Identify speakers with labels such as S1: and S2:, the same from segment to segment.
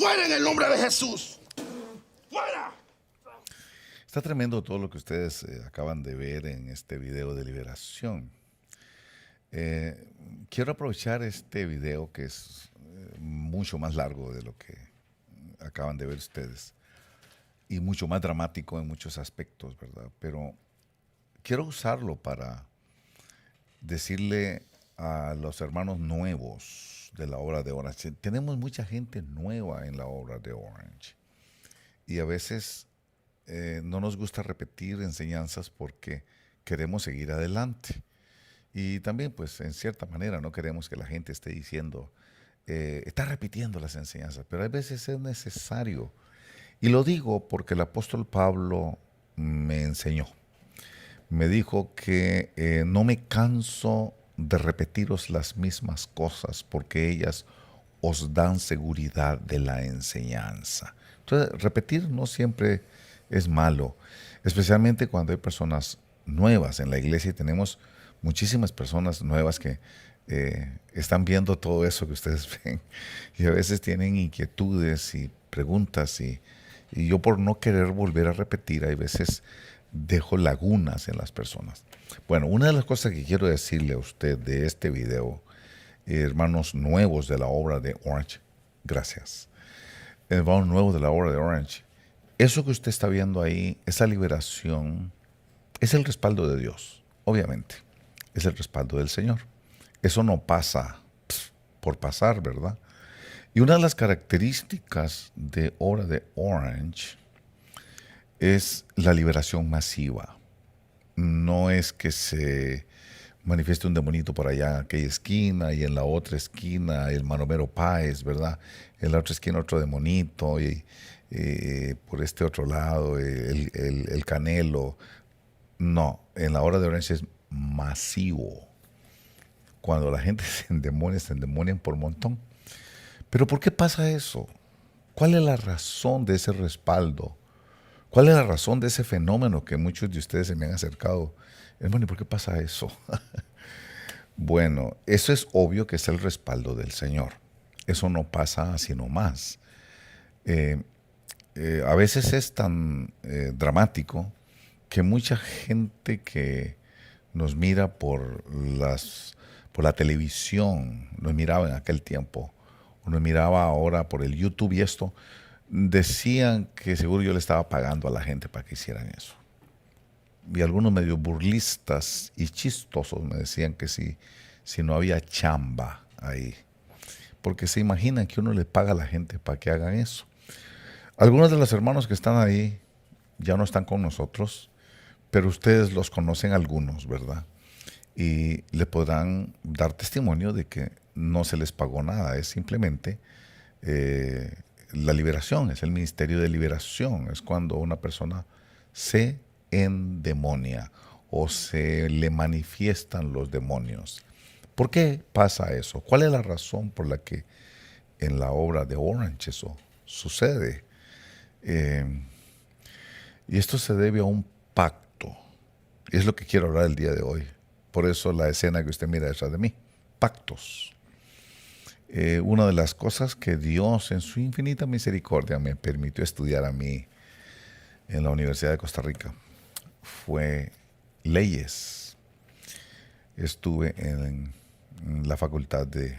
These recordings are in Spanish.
S1: ¡Fuera en el nombre de Jesús! ¡Fuera!
S2: Está tremendo todo lo que ustedes acaban de ver en este video de liberación. Quiero aprovechar este video que es mucho más largo de lo que acaban de ver ustedes y mucho más dramático en muchos aspectos, ¿verdad? Pero quiero usarlo para decirle a los hermanos nuevos de la obra de Orange. Tenemos mucha gente nueva en la obra de Orange y a veces no nos gusta repetir enseñanzas porque queremos seguir adelante. Y también, pues, en cierta manera no queremos que la gente esté diciendo, está repitiendo las enseñanzas, pero a veces es necesario. Y lo digo porque el apóstol Pablo me enseñó. Me dijo que no me canso de repetiros las mismas cosas porque ellas os dan seguridad de la enseñanza. Entonces, repetir no siempre es malo, especialmente cuando hay personas nuevas en la iglesia y tenemos muchísimas personas nuevas que están viendo todo eso que ustedes ven y a veces tienen inquietudes y preguntas y yo por no querer volver a repetir, hay veces dejo lagunas en las personas. Bueno, una de las cosas que quiero decirle a usted de este video, hermanos nuevos de la obra de Orange, gracias. Hermanos nuevos de la obra de Orange, eso que usted está viendo ahí, esa liberación, es el respaldo de Dios, obviamente. Es el respaldo del Señor. Eso no pasa por pasar, ¿verdad? Y una de las características de obra de Orange es la liberación masiva. No es que se manifieste un demonito por allá en aquella esquina y en la otra esquina el Manomero Páez, ¿verdad? En la otra esquina otro demonito y por este otro lado el Canelo. No, en la obra de Orange es masivo. Cuando la gente se endemonian por montón. Pero ¿por qué pasa eso? ¿Cuál es la razón de ese respaldo? ¿Cuál es la razón de ese fenómeno que muchos de ustedes se me han acercado? Hermano, ¿y por qué pasa eso? Bueno, eso es obvio que es el respaldo del Señor. Eso no pasa así nomás. A veces es tan dramático que mucha gente que nos mira por la televisión, nos miraba en aquel tiempo, o nos miraba ahora por el YouTube y esto, decían que seguro yo le estaba pagando a la gente para que hicieran eso. Y algunos medio burlistas y chistosos me decían que si no había chamba ahí. Porque se imaginan que uno le paga a la gente para que hagan eso. Algunos de los hermanos que están ahí ya no están con nosotros, pero ustedes los conocen algunos, ¿verdad? Y le podrán dar testimonio de que no se les pagó nada, es simplemente la liberación, es el ministerio de liberación, es cuando una persona se endemonia o se le manifiestan los demonios. ¿Por qué pasa eso? ¿Cuál es la razón por la que en la obra de Orange eso sucede? Y esto se debe a un pacto. Y es lo que quiero hablar el día de hoy. Por eso la escena que usted mira detrás de mí. Pactos. Una de las cosas que Dios en su infinita misericordia me permitió estudiar a mí en la Universidad de Costa Rica fue leyes. Estuve en la Facultad de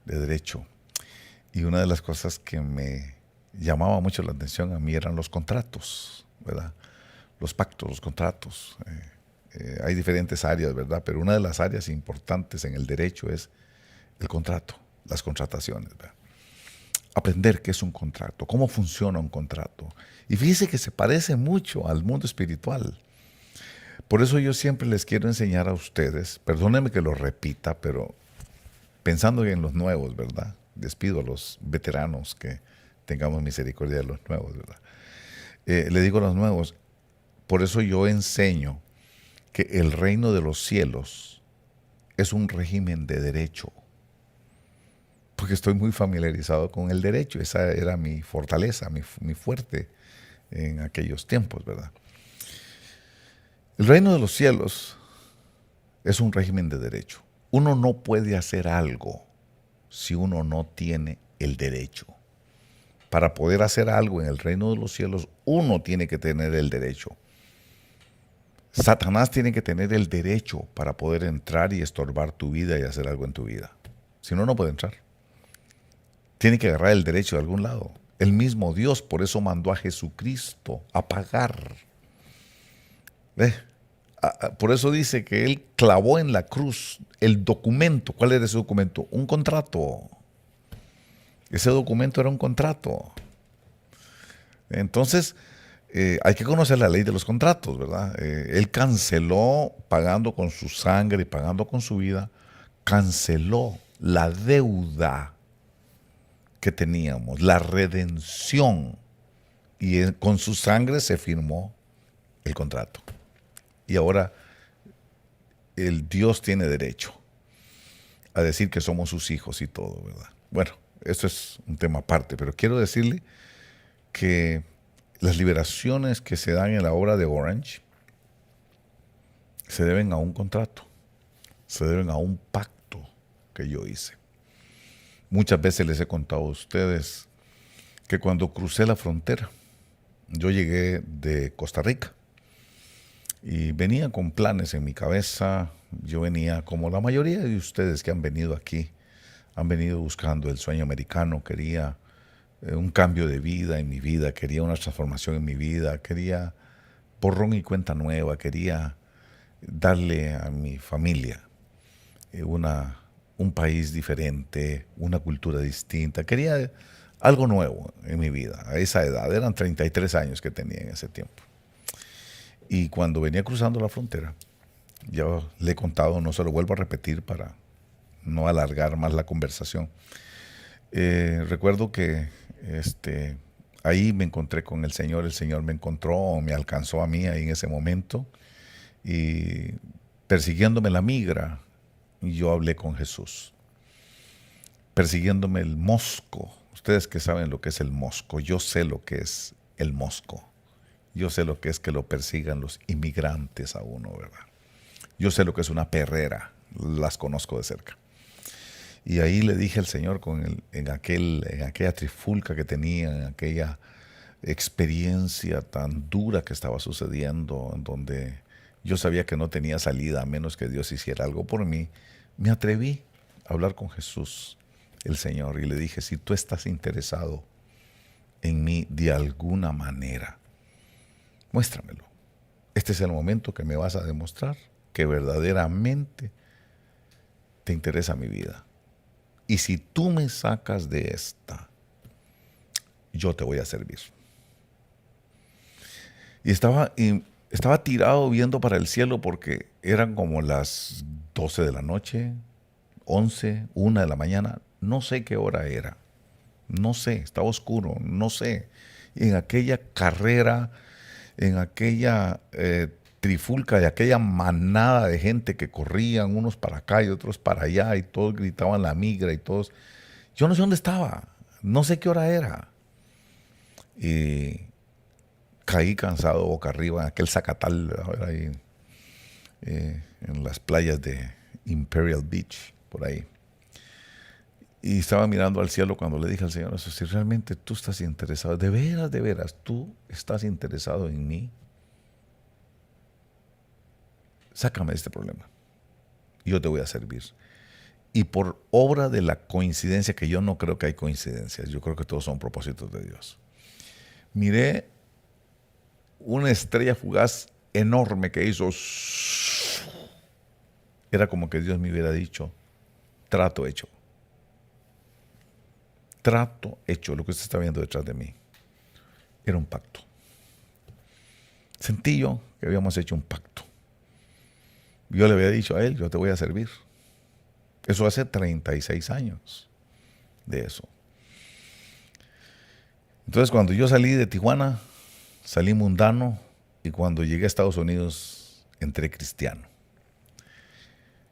S2: Derecho y una de las cosas que me llamaba mucho la atención a mí eran los contratos, ¿verdad? Los pactos, los contratos. Hay diferentes áreas, ¿verdad? Pero una de las áreas importantes en el derecho es el contrato, las contrataciones, ¿verdad? Aprender qué es un contrato, cómo funciona un contrato. Y fíjese que se parece mucho al mundo espiritual. Por eso yo siempre les quiero enseñar a ustedes, perdónenme que lo repita, pero pensando en los nuevos, ¿verdad? Les pido a los veteranos que tengamos misericordia de los nuevos, ¿verdad? Le digo a los nuevos, por eso yo enseño que el reino de los cielos es un régimen de derecho. Porque estoy muy familiarizado con el derecho. Esa era mi fortaleza, mi fuerte en aquellos tiempos, ¿verdad? El reino de los cielos es un régimen de derecho. Uno no puede hacer algo si uno no tiene el derecho. Para poder hacer algo en el reino de los cielos, uno tiene que tener el derecho. Satanás tiene que tener el derecho para poder entrar y estorbar tu vida y hacer algo en tu vida. Si no, no puede entrar. Tiene que agarrar el derecho de algún lado. El mismo Dios, por eso mandó a Jesucristo a pagar. Por eso dice que Él clavó en la cruz el documento. ¿Cuál era ese documento? Un contrato. Ese documento era un contrato. Entonces, hay que conocer la ley de los contratos, ¿verdad? Él canceló, pagando con su sangre y pagando con su vida, canceló la deuda que teníamos, la redención. Y con su sangre se firmó el contrato. Y ahora el Dios tiene derecho a decir que somos sus hijos y todo, ¿verdad? Bueno, eso es un tema aparte, pero quiero decirle que las liberaciones que se dan en la obra de Orange se deben a un contrato, se deben a un pacto que yo hice. Muchas veces les he contado a ustedes que cuando crucé la frontera, yo llegué de Costa Rica y venía con planes en mi cabeza. Yo venía como la mayoría de ustedes que han venido aquí, han venido buscando el sueño americano. Quería un cambio de vida en mi vida, quería una transformación en mi vida, quería borrón y cuenta nueva, quería darle a mi familia un país diferente, una cultura distinta, quería algo nuevo en mi vida. A esa edad, eran 33 años que tenía en ese tiempo. Y cuando venía cruzando la frontera, yo le he contado, no se lo vuelvo a repetir para no alargar más la conversación. Recuerdo que ahí me encontré con el Señor me encontró, me alcanzó a mí ahí en ese momento, y persiguiéndome la migra, yo hablé con Jesús. Persiguiéndome el mosco. Ustedes que saben lo que es el mosco, yo sé lo que es el mosco. Yo sé lo que es que lo persigan los inmigrantes a uno, ¿verdad? Yo sé lo que es una perrera, las conozco de cerca. Y ahí le dije al Señor en aquella trifulca que tenía, en aquella experiencia tan dura que estaba sucediendo, en donde yo sabía que no tenía salida a menos que Dios hiciera algo por mí, me atreví a hablar con Jesús, el Señor, y le dije: si tú estás interesado en mí de alguna manera, muéstramelo. Este es el momento que me vas a demostrar que verdaderamente te interesa mi vida. Y si tú me sacas de esta, yo te voy a servir. Y estaba tirado viendo para el cielo porque eran como las 12 de la noche, 11, 1 de la mañana. No sé qué hora era. No sé, estaba oscuro, no sé. Y en aquella carrera, en aquella trifulca de aquella manada de gente que corrían unos para acá y otros para allá, y todos gritaban la migra y todos. Yo no sé dónde estaba, no sé qué hora era. Y caí cansado boca arriba en aquel zacatal, ahí, en las playas de Imperial Beach, por ahí. Y estaba mirando al cielo cuando le dije al Señor: eso, si realmente tú estás interesado, de veras, tú estás interesado en mí, sácame de este problema, yo te voy a servir. Y por obra de la coincidencia, que yo no creo que hay coincidencias, yo creo que todos son propósitos de Dios, miré una estrella fugaz enorme que hizo. Era como que Dios me hubiera dicho: trato hecho. Trato hecho. Lo que usted está viendo detrás de mí era un pacto. Sentí yo que habíamos hecho un pacto. Yo le había dicho a él: yo te voy a servir. Eso hace 36 años de eso. Entonces, cuando yo salí de Tijuana, salí mundano, y cuando llegué a Estados Unidos, entré cristiano.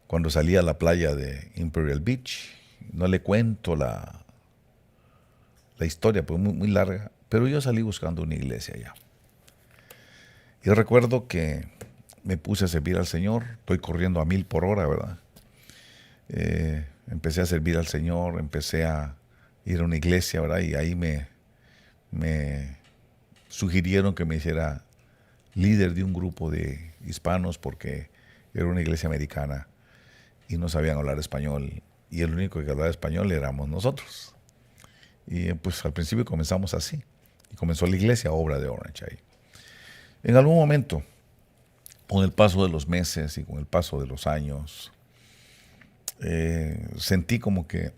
S2: Cuando salí a la playa de Imperial Beach, no le cuento la historia, pues muy larga, pero yo salí buscando una iglesia allá. Y recuerdo que me puse a servir al Señor. Estoy corriendo a 1000 por hora, ¿verdad? Empecé a servir al Señor, empecé a ir a una iglesia, ¿verdad? Y ahí me me sugirieron que me hiciera líder de un grupo de hispanos porque era una iglesia americana y no sabían hablar español. Y el único que hablaba español éramos nosotros. Y pues al principio comenzamos así. Y comenzó la iglesia Obra de Orange ahí. En algún momento, con el paso de los meses y con el paso de los años, sentí como que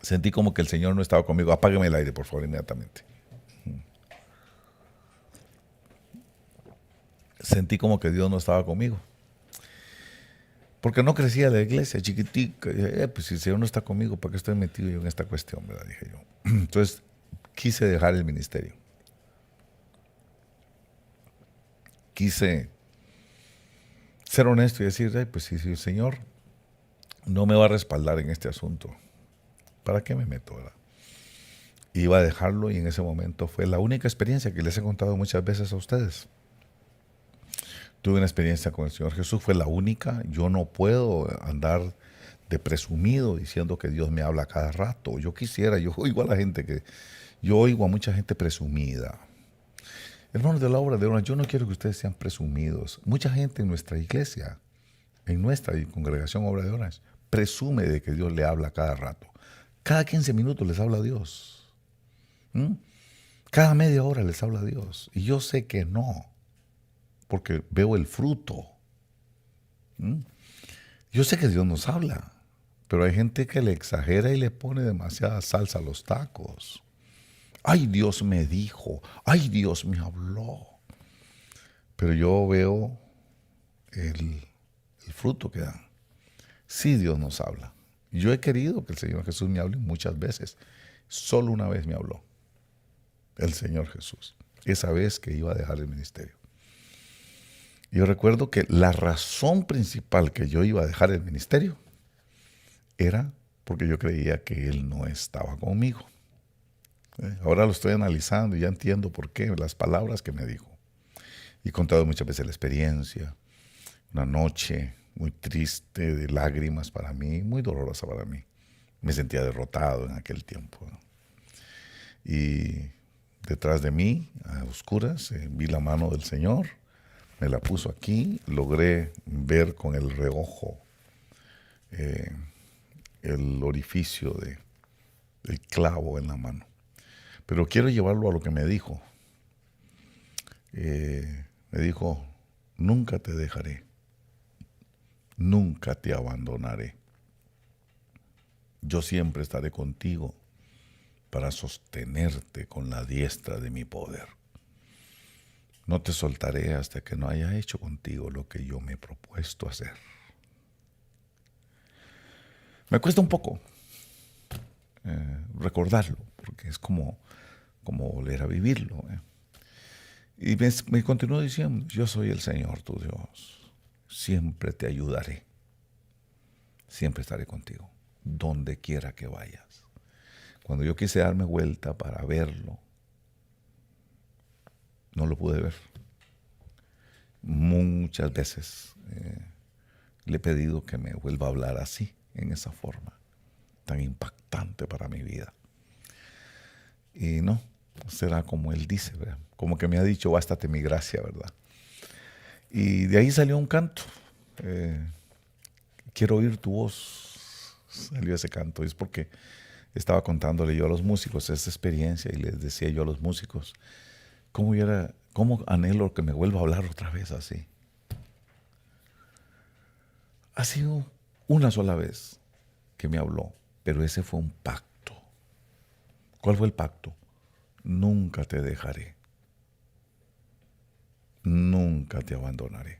S2: el Señor no estaba conmigo. Apágueme el aire, por favor, inmediatamente. Sentí como que Dios no estaba conmigo. Porque no crecía la iglesia, chiquitica. Pues si el Señor no está conmigo, ¿para qué estoy metido yo en esta cuestión? ¿Verdad? Dije yo. Entonces quise dejar el ministerio. Quise ser honesto y decir, pues si el Señor no me va a respaldar en este asunto, ¿para qué me meto? ¿Verdad? Iba a dejarlo y en ese momento fue la única experiencia que les he contado muchas veces a ustedes. Tuve una experiencia con el Señor Jesús, fue la única. Yo no puedo andar de presumido diciendo que Dios me habla cada rato. Yo oigo a la gente yo oigo a mucha gente presumida. Hermanos de la Obra de Orange, yo no quiero que ustedes sean presumidos. Mucha gente en nuestra iglesia, en nuestra congregación Obra de Orange, presume de que Dios le habla cada rato. Cada 15 minutos les habla Dios. Cada media hora les habla Dios. Y yo sé que no, porque veo el fruto. Yo sé que Dios nos habla, pero hay gente que le exagera y le pone demasiada salsa a los tacos. Ay, Dios me dijo, ay, Dios me habló. Pero yo veo el fruto que dan. Sí, Dios nos habla. Yo he querido que el Señor Jesús me hable muchas veces. Solo una vez me habló el Señor Jesús. Esa vez que iba a dejar el ministerio. Yo recuerdo que la razón principal que yo iba a dejar el ministerio era porque yo creía que Él no estaba conmigo. Ahora lo estoy analizando y ya entiendo por qué, las palabras que me dijo. Y he contado muchas veces la experiencia. Una noche muy triste, de lágrimas para mí, muy dolorosa para mí. Me sentía derrotado en aquel tiempo. Y detrás de mí, a oscuras, vi la mano del Señor. Me la puso aquí, logré ver con el reojo el orificio del clavo en la mano. Pero quiero llevarlo a lo que me dijo. Me dijo, nunca te dejaré, nunca te abandonaré. Yo siempre estaré contigo para sostenerte con la diestra de mi poder. No te soltaré hasta que no haya hecho contigo lo que yo me he propuesto hacer. Me cuesta un poco recordarlo, porque es como volver a vivirlo. Y me continuó diciendo, yo soy el Señor tu Dios, siempre te ayudaré, siempre estaré contigo, donde quiera que vayas. Cuando yo quise darme vuelta para verlo, no lo pude ver. Muchas veces le he pedido que me vuelva a hablar así, en esa forma, tan impactante para mi vida. Y no, será como Él dice, ¿verdad? Como que me ha dicho, bástate mi gracia, ¿verdad? Y de ahí salió un canto. Quiero oír tu voz. Salió ese canto. Y es porque estaba contándole yo a los músicos esa experiencia y les decía yo a los músicos, ¿cómo anhelo que me vuelva a hablar otra vez así? Ha sido una sola vez que me habló, pero ese fue un pacto. ¿Cuál fue el pacto? Nunca te dejaré. Nunca te abandonaré.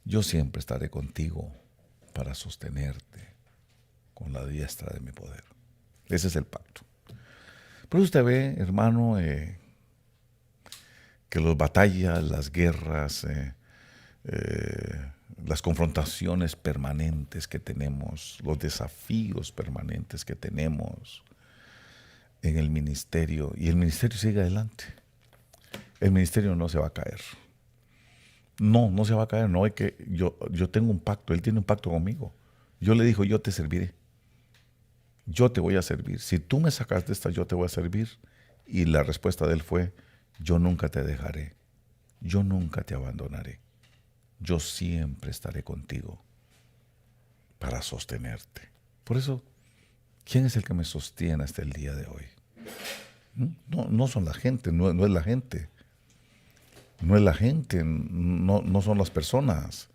S2: Yo siempre estaré contigo para sostenerte con la diestra de mi poder. Ese es el pacto. Pero usted ve, hermano, que las batallas, las guerras, las confrontaciones permanentes que tenemos, los desafíos permanentes que tenemos en el ministerio, y el ministerio sigue adelante. El ministerio no se va a caer. No se va a caer. No hay que yo tengo un pacto, Él tiene un pacto conmigo. Yo le digo, yo te serviré. yo te voy a servir. Si tú me sacas de esta, yo te voy a servir. Y la respuesta de él fue, yo nunca te dejaré, yo nunca te abandonaré, yo siempre estaré contigo para sostenerte. Por eso, ¿quién es el que me sostiene hasta el día de hoy? No son la gente, no es la gente. No es la gente, no son las personas.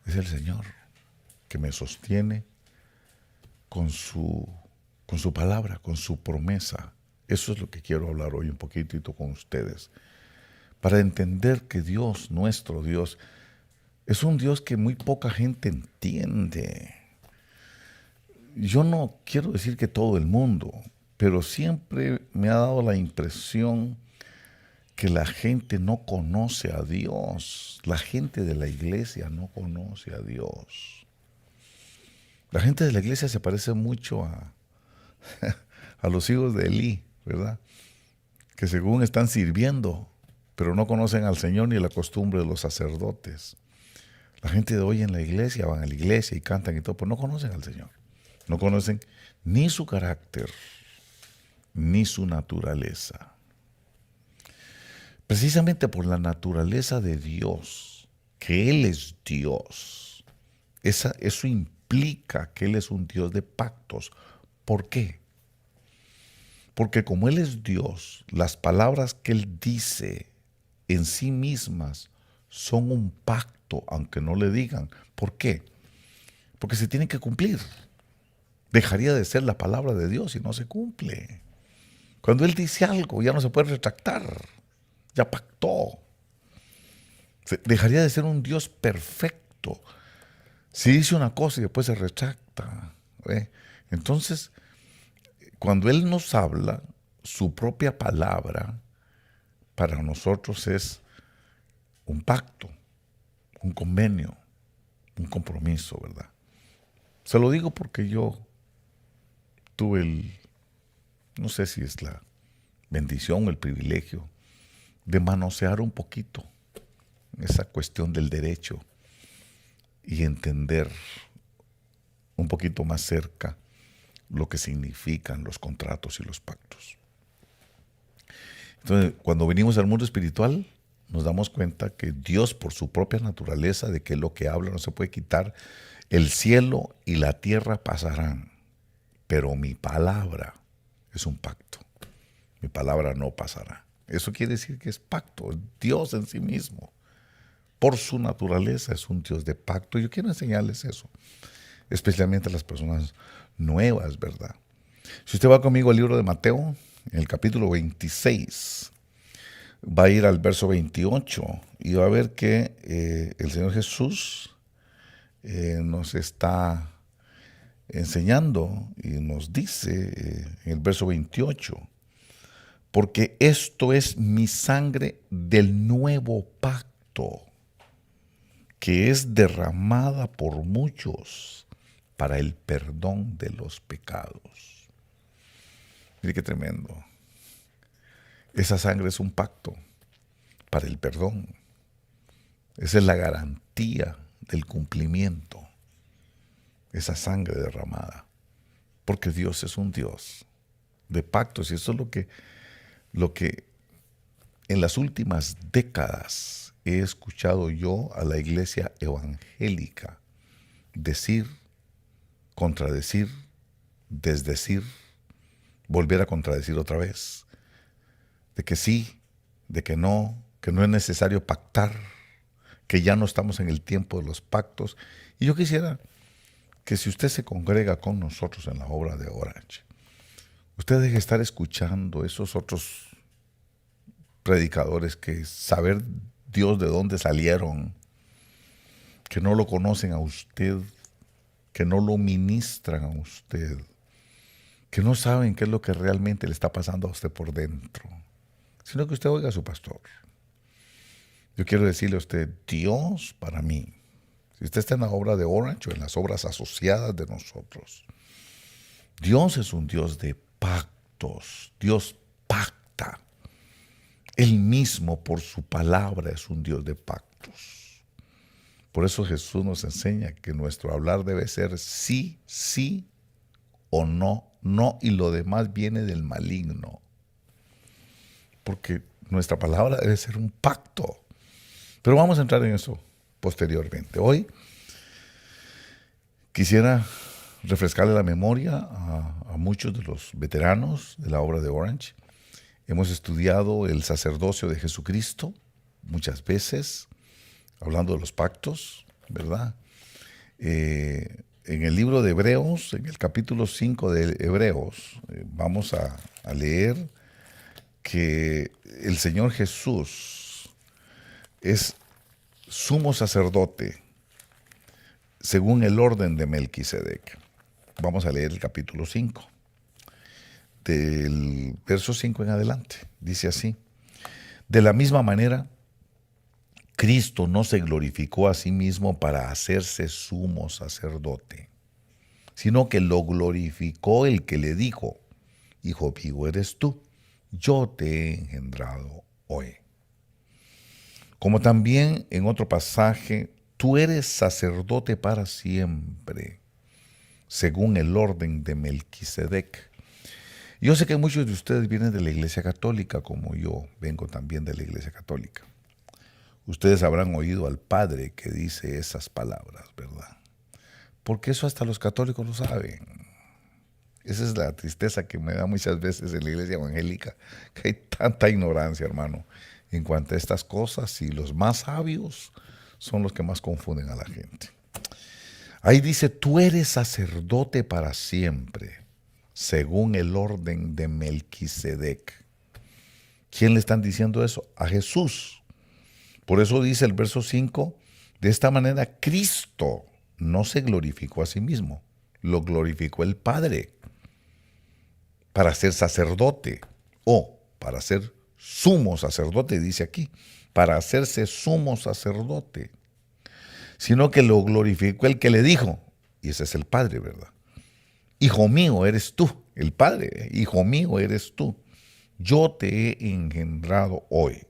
S2: Es el Señor que me sostiene con su palabra, con su promesa. Eso es lo que quiero hablar hoy un poquitito con ustedes. Para entender que Dios, nuestro Dios, es un Dios que muy poca gente entiende. Yo no quiero decir que todo el mundo, pero siempre me ha dado la impresión que la gente no conoce a Dios. La gente de la iglesia no conoce a Dios. La gente de la iglesia se parece mucho a los hijos de Elí, ¿verdad? Que según están sirviendo, pero no conocen al Señor ni la costumbre de los sacerdotes. La gente de hoy en la iglesia, van a la iglesia y cantan y todo, pero no conocen al Señor. No conocen ni su carácter, ni su naturaleza. Precisamente por la naturaleza de Dios, que Él es Dios, eso implica que Él es un Dios de pactos. ¿Por qué? Porque como Él es Dios, las palabras que Él dice en sí mismas son un pacto, aunque no le digan. ¿Por qué? Porque se tienen que cumplir. Dejaría de ser la palabra de Dios si no se cumple. Cuando Él dice algo, ya no se puede retractar. Ya pactó. Dejaría de ser un Dios perfecto si dice una cosa y después se retracta. Entonces, cuando Él nos habla, su propia palabra para nosotros es un pacto, un convenio, un compromiso, ¿verdad? Se lo digo porque yo tuve no sé si es la bendición o el privilegio de manosear un poquito esa cuestión del derecho y entender un poquito más cerca lo que significan los contratos y los pactos. Entonces, cuando venimos al mundo espiritual, nos damos cuenta que Dios, por su propia naturaleza, de que lo que habla no se puede quitar, el cielo y la tierra pasarán, pero mi palabra es un pacto. Mi palabra no pasará. Eso quiere decir que es pacto. Dios en sí mismo, por su naturaleza, es un Dios de pacto. Yo quiero enseñarles eso, especialmente a las personas nuevas, ¿verdad? Si usted va conmigo al libro de Mateo, en el capítulo 26, va a ir al verso 28 y va a ver que el Señor Jesús nos está enseñando y nos dice en el verso 28, porque esto es mi sangre del nuevo pacto, que es derramada por muchos para el perdón de los pecados. Mire qué tremendo. Esa sangre es un pacto para el perdón. Esa es la garantía del cumplimiento. Esa sangre derramada. Porque Dios es un Dios de pactos. Y eso es lo que en las últimas décadas he escuchado yo a la iglesia evangélica decir, contradecir, desdecir, volver a contradecir otra vez. De que sí, de que no es necesario pactar, que ya no estamos en el tiempo de los pactos. Y yo quisiera que si usted se congrega con nosotros en la obra de Orange, usted deje de estar escuchando esos otros predicadores que saber Dios de dónde salieron, que no lo conocen a usted, que no lo ministran a usted, que no saben qué es lo que realmente le está pasando a usted por dentro, sino que usted oiga a su pastor. Yo quiero decirle a usted, Dios para mí, si usted está en la obra de Orange o en las obras asociadas de nosotros, Dios es un Dios de pactos. Dios pacta. Él mismo por su palabra es un Dios de pactos. Por eso Jesús nos enseña que nuestro hablar debe ser sí, sí o no, no, y lo demás viene del maligno. Porque nuestra palabra debe ser un pacto. Pero vamos a entrar en eso posteriormente. Hoy quisiera refrescarle la memoria a muchos de los veteranos de la obra de Orange. Hemos estudiado el sacerdocio de Jesucristo muchas veces, hablando de los pactos, ¿verdad? En el libro de Hebreos, en el capítulo 5 de Hebreos, vamos a leer que el Señor Jesús es sumo sacerdote según el orden de Melquisedec. Vamos a leer el capítulo 5, del verso 5 en adelante. Dice así: de la misma manera, Cristo no se glorificó a sí mismo para hacerse sumo sacerdote, sino que lo glorificó el que le dijo: Hijo mío eres tú, yo te he engendrado hoy. Como también en otro pasaje, tú eres sacerdote para siempre, según el orden de Melquisedec. Yo sé que muchos de ustedes vienen de la Iglesia Católica, como yo vengo también de la Iglesia Católica. Ustedes habrán oído al Padre que dice esas palabras, ¿verdad? Porque eso hasta los católicos lo saben. Esa es la tristeza que me da muchas veces en la Iglesia Evangélica, que hay tanta ignorancia, hermano, en cuanto a estas cosas, y los más sabios son los que más confunden a la gente. Ahí dice: tú eres sacerdote para siempre, según el orden de Melquisedec. ¿Quién le están diciendo eso? A Jesús. Por eso dice el verso 5, de esta manera Cristo no se glorificó a sí mismo, lo glorificó el Padre para ser sacerdote, o para ser sumo sacerdote, dice aquí, para hacerse sumo sacerdote, sino que lo glorificó el que le dijo, y ese es el Padre, ¿verdad? Hijo mío eres tú, el Padre, hijo mío eres tú, yo te he engendrado hoy.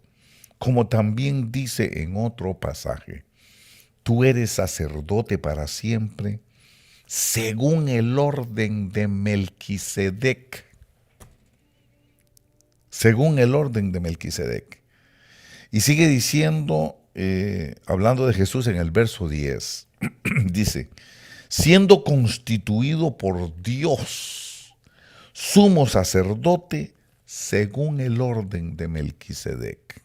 S2: Como también dice en otro pasaje, tú eres sacerdote para siempre, según el orden de Melquisedec. Según el orden de Melquisedec. Y sigue diciendo, hablando de Jesús en el verso 10, dice: siendo constituido por Dios sumo sacerdote según el orden de Melquisedec.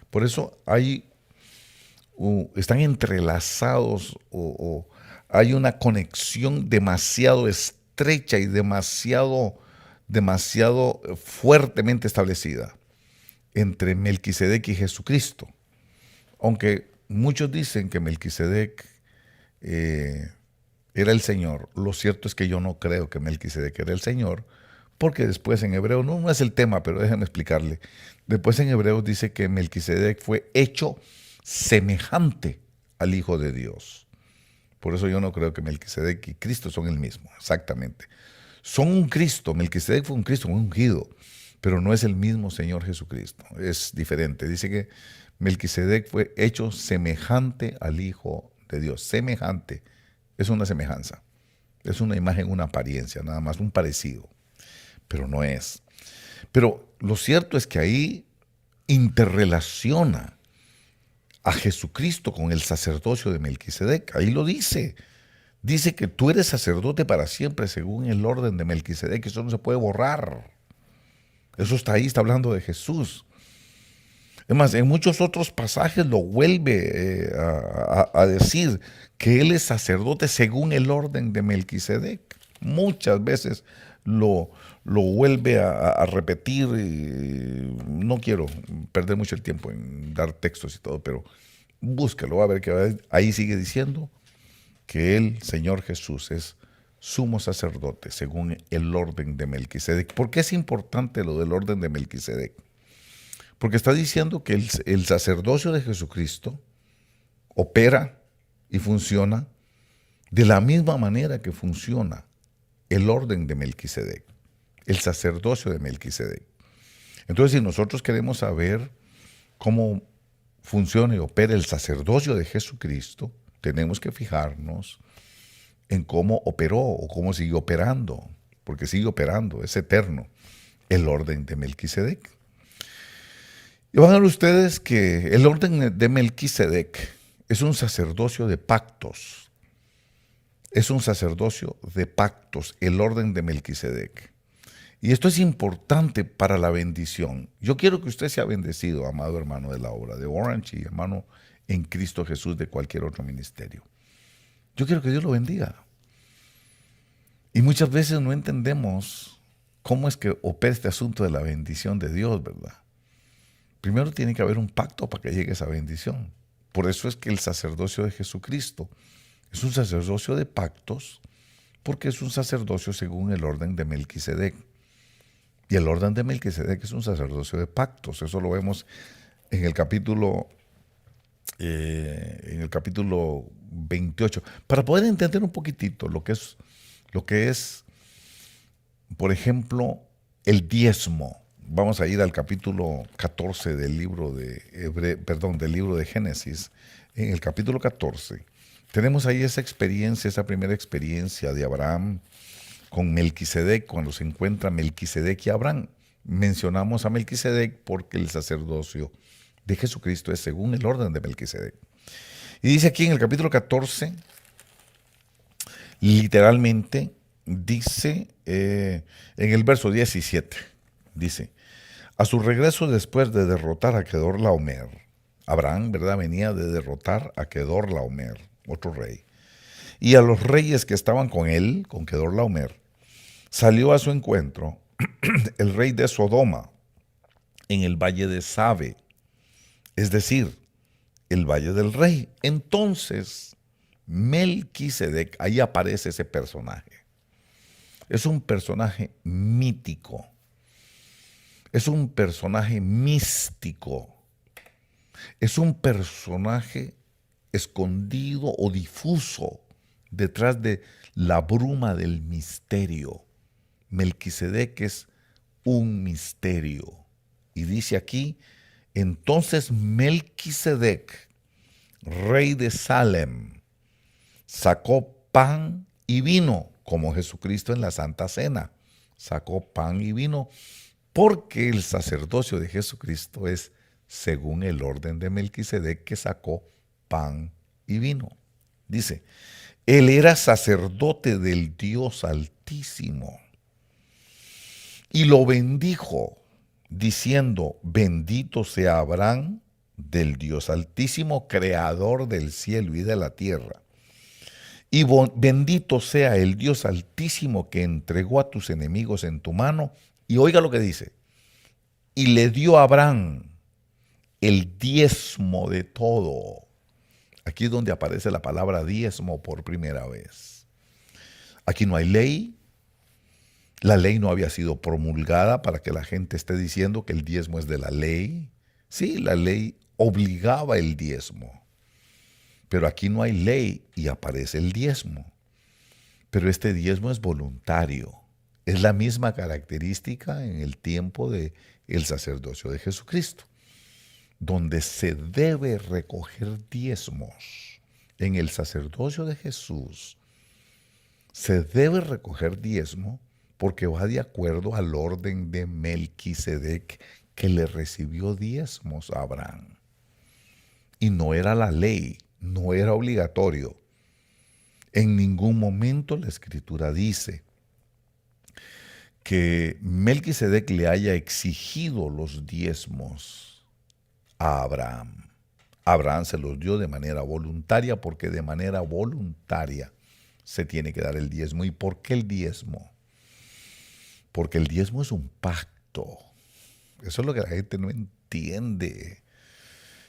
S2: Por eso están entrelazados o hay una conexión demasiado estrecha y demasiado fuertemente establecida entre Melquisedec y Jesucristo. Aunque muchos dicen que Melquisedec era el Señor, lo cierto es que yo no creo que Melquisedec era el Señor, porque después en Hebreo, no es el tema, pero déjenme explicarle. Después en Hebreos dice que Melquisedec fue hecho semejante al Hijo de Dios. Por eso yo no creo que Melquisedec y Cristo son el mismo, exactamente. Son un Cristo, Melquisedec fue un Cristo, un ungido, pero no es el mismo Señor Jesucristo, es diferente. Dice que Melquisedec fue hecho semejante al Hijo de Dios. Semejante es una semejanza, es una imagen, una apariencia, nada más, un parecido, pero no es. Pero lo cierto es que ahí interrelaciona a Jesucristo con el sacerdocio de Melquisedec. Ahí lo dice. Dice que tú eres sacerdote para siempre según el orden de Melquisedec. Eso no se puede borrar. Eso está ahí, está hablando de Jesús. Es más, en muchos otros pasajes lo vuelve a decir que Él es sacerdote según el orden de Melquisedec. Muchas veces lo vuelve a repetir. No quiero perder mucho el tiempo en dar textos y todo, pero búsquelo, a ver que ahí sigue diciendo que el Señor Jesús es sumo sacerdote según el orden de Melquisedec. ¿Por qué es importante lo del orden de Melquisedec? Porque está diciendo que el sacerdocio de Jesucristo opera y funciona de la misma manera que funciona el orden de Melquisedec, el sacerdocio de Melquisedec. Entonces, si nosotros queremos saber cómo funciona y opera el sacerdocio de Jesucristo, tenemos que fijarnos en cómo operó o cómo sigue operando, porque sigue operando, es eterno, el orden de Melquisedec. Y van a ver ustedes que el orden de Melquisedec es un sacerdocio de pactos. Es un sacerdocio de pactos, el orden de Melquisedec. Y esto es importante para la bendición. Yo quiero que usted sea bendecido, amado hermano de la obra de Orange y hermano en Cristo Jesús de cualquier otro ministerio. Yo quiero que Dios lo bendiga. Y muchas veces no entendemos cómo es que opera este asunto de la bendición de Dios, ¿verdad? Primero tiene que haber un pacto para que llegue esa bendición. Por eso es que el sacerdocio de Jesucristo es un sacerdocio de pactos, porque es un sacerdocio según el orden de Melquisedec. Y el orden de Melquisedec es un sacerdocio de pactos. Eso lo vemos en el capítulo 28. Para poder entender un poquitito lo que es, por ejemplo, el diezmo. Vamos a ir al capítulo 14 del libro del libro de Génesis. En el capítulo 14 tenemos ahí esa primera experiencia de Abraham con Melquisedec, cuando se encuentra Melquisedec y Abraham. Mencionamos a Melquisedec porque el sacerdocio de Jesucristo es según el orden de Melquisedec. Y dice aquí en el capítulo 14, literalmente, dice en el verso 17, dice: a su regreso después de derrotar a Kedorlaomer, Abraham, ¿verdad?, venía de derrotar a Kedorlaomer, otro rey, y a los reyes que estaban con él, con Kedorlaomer, salió a su encuentro el rey de Sodoma en el valle de Sabe, es decir, el valle del rey. Entonces, Melquisedec, ahí aparece ese personaje. Es un personaje mítico, es un personaje místico, es un personaje escondido o difuso detrás de la bruma del misterio. Melquisedec es un misterio. Y dice aquí: entonces Melquisedec, rey de Salem, sacó pan y vino, como Jesucristo en la Santa Cena. Sacó pan y vino, porque el sacerdocio de Jesucristo es según el orden de Melquisedec, que sacó pan y vino. Dice: él era sacerdote del Dios Altísimo y lo bendijo, diciendo: bendito sea Abraham del Dios Altísimo, creador del cielo y de la tierra. Y bendito sea el Dios Altísimo que entregó a tus enemigos en tu mano. Y oiga lo que dice: y le dio a Abraham el diezmo de todo. Aquí es donde aparece la palabra diezmo por primera vez. Aquí no hay ley. La ley no había sido promulgada para que la gente esté diciendo que el diezmo es de la ley. Sí, la ley obligaba el diezmo. Pero aquí no hay ley y aparece el diezmo. Pero este diezmo es voluntario. Es la misma característica en el tiempo del sacerdocio de Jesucristo, donde se debe recoger diezmos. En el sacerdocio de Jesús se debe recoger diezmo porque va de acuerdo al orden de Melquisedec, que le recibió diezmos a Abraham. Y no era la ley, no era obligatorio. En ningún momento la Escritura dice que Melquisedec le haya exigido los diezmos a Abraham. Abraham se los dio de manera voluntaria, porque de manera voluntaria se tiene que dar el diezmo. ¿Y por qué el diezmo? Porque el diezmo es un pacto. Eso es lo que la gente no entiende.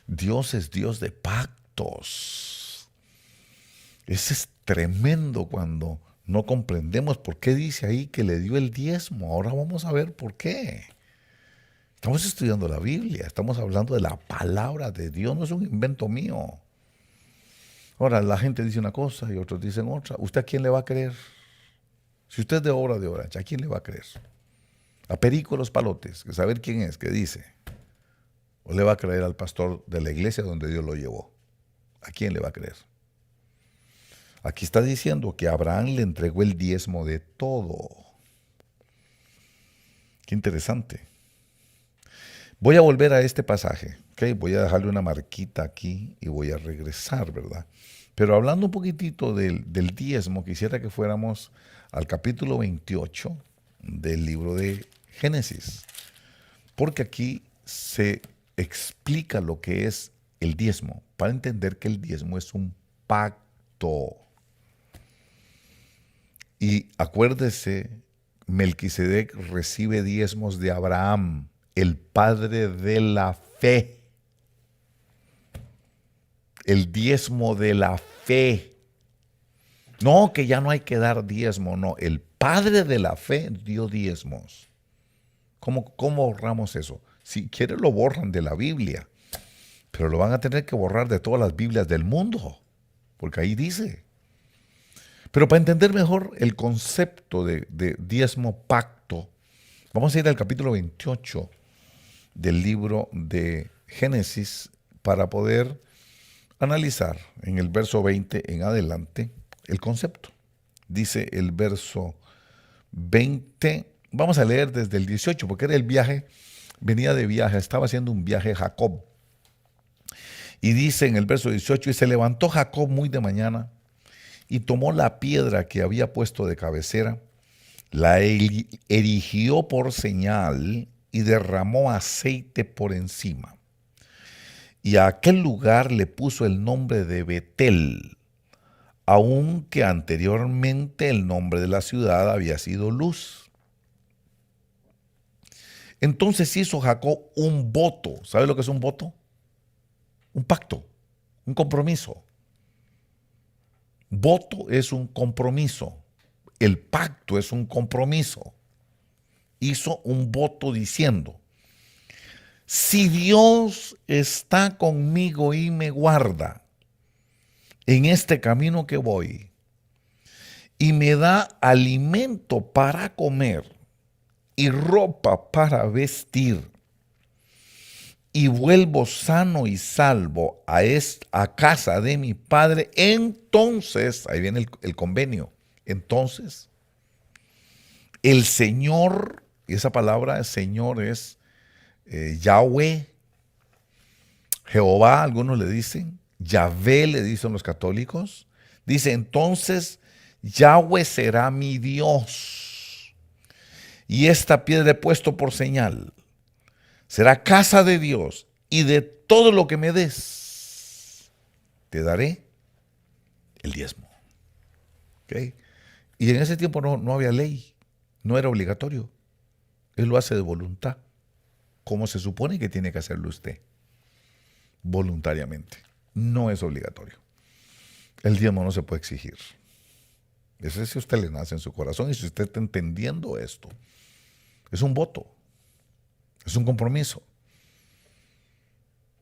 S2: Dios es Dios de pactos. Eso es tremendo cuando no comprendemos por qué dice ahí que le dio el diezmo. Ahora vamos a ver por qué. Estamos estudiando la Biblia, estamos hablando de la palabra de Dios, no es un invento mío. Ahora, la gente dice una cosa y otros dicen otra. ¿Usted a quién le va a creer? Si usted es de obra de Orange, ¿a quién le va a creer? A Perico Los Palotes, que saber quién es, qué dice. ¿O le va a creer al pastor de la iglesia donde Dios lo llevó? ¿A quién le va a creer? Aquí está diciendo que Abraham le entregó el diezmo de todo. Qué interesante. Voy a volver a este pasaje, ¿ok? Voy a dejarle una marquita aquí y voy a regresar, ¿verdad? Pero hablando un poquitito del diezmo, quisiera que fuéramos al capítulo 28 del libro de Génesis, porque aquí se explica lo que es el diezmo, para entender que el diezmo es un pacto. Y acuérdese, Melquisedec recibe diezmos de Abraham, el padre de la fe. El diezmo de la fe. No, que ya no hay que dar diezmo, no. El padre de la fe dio diezmos. ¿Cómo borramos eso? Si quiere lo borran de la Biblia, pero lo van a tener que borrar de todas las Biblias del mundo, porque ahí dice. Pero para entender mejor el concepto de diezmo pacto, vamos a ir al capítulo 28 del libro de Génesis para poder analizar en el verso 20 en adelante el concepto. Dice el verso 20, vamos a leer desde el 18, porque era el viaje, venía de viaje, estaba haciendo un viaje Jacob. Y dice en el verso 18, y se levantó Jacob muy de mañana, y tomó la piedra que había puesto de cabecera, la erigió por señal y derramó aceite por encima. Y a aquel lugar le puso el nombre de Betel, aunque anteriormente el nombre de la ciudad había sido Luz. Entonces hizo Jacob un voto. ¿Sabe lo que es un voto? Un pacto, un compromiso. Voto es un compromiso. El pacto es un compromiso. Hizo un voto diciendo: si Dios está conmigo y me guarda en este camino que voy y me da alimento para comer y ropa para vestir y vuelvo sano y salvo a casa de mi padre, entonces, ahí viene el convenio, entonces el Señor, y esa palabra Señor es Yahweh, Jehová, algunos le dicen, Yahvé le dicen los católicos, dice entonces Yahweh será mi Dios y esta piedra he puesto por señal. Será casa de Dios y de todo lo que me des, te daré el diezmo. ¿Okay? Y en ese tiempo no había ley, no era obligatorio. Él lo hace de voluntad, como se supone que tiene que hacerlo usted, voluntariamente. No es obligatorio. El diezmo no se puede exigir. Eso es si usted le nace en su corazón y si usted está entendiendo esto. Es un voto. Es un compromiso.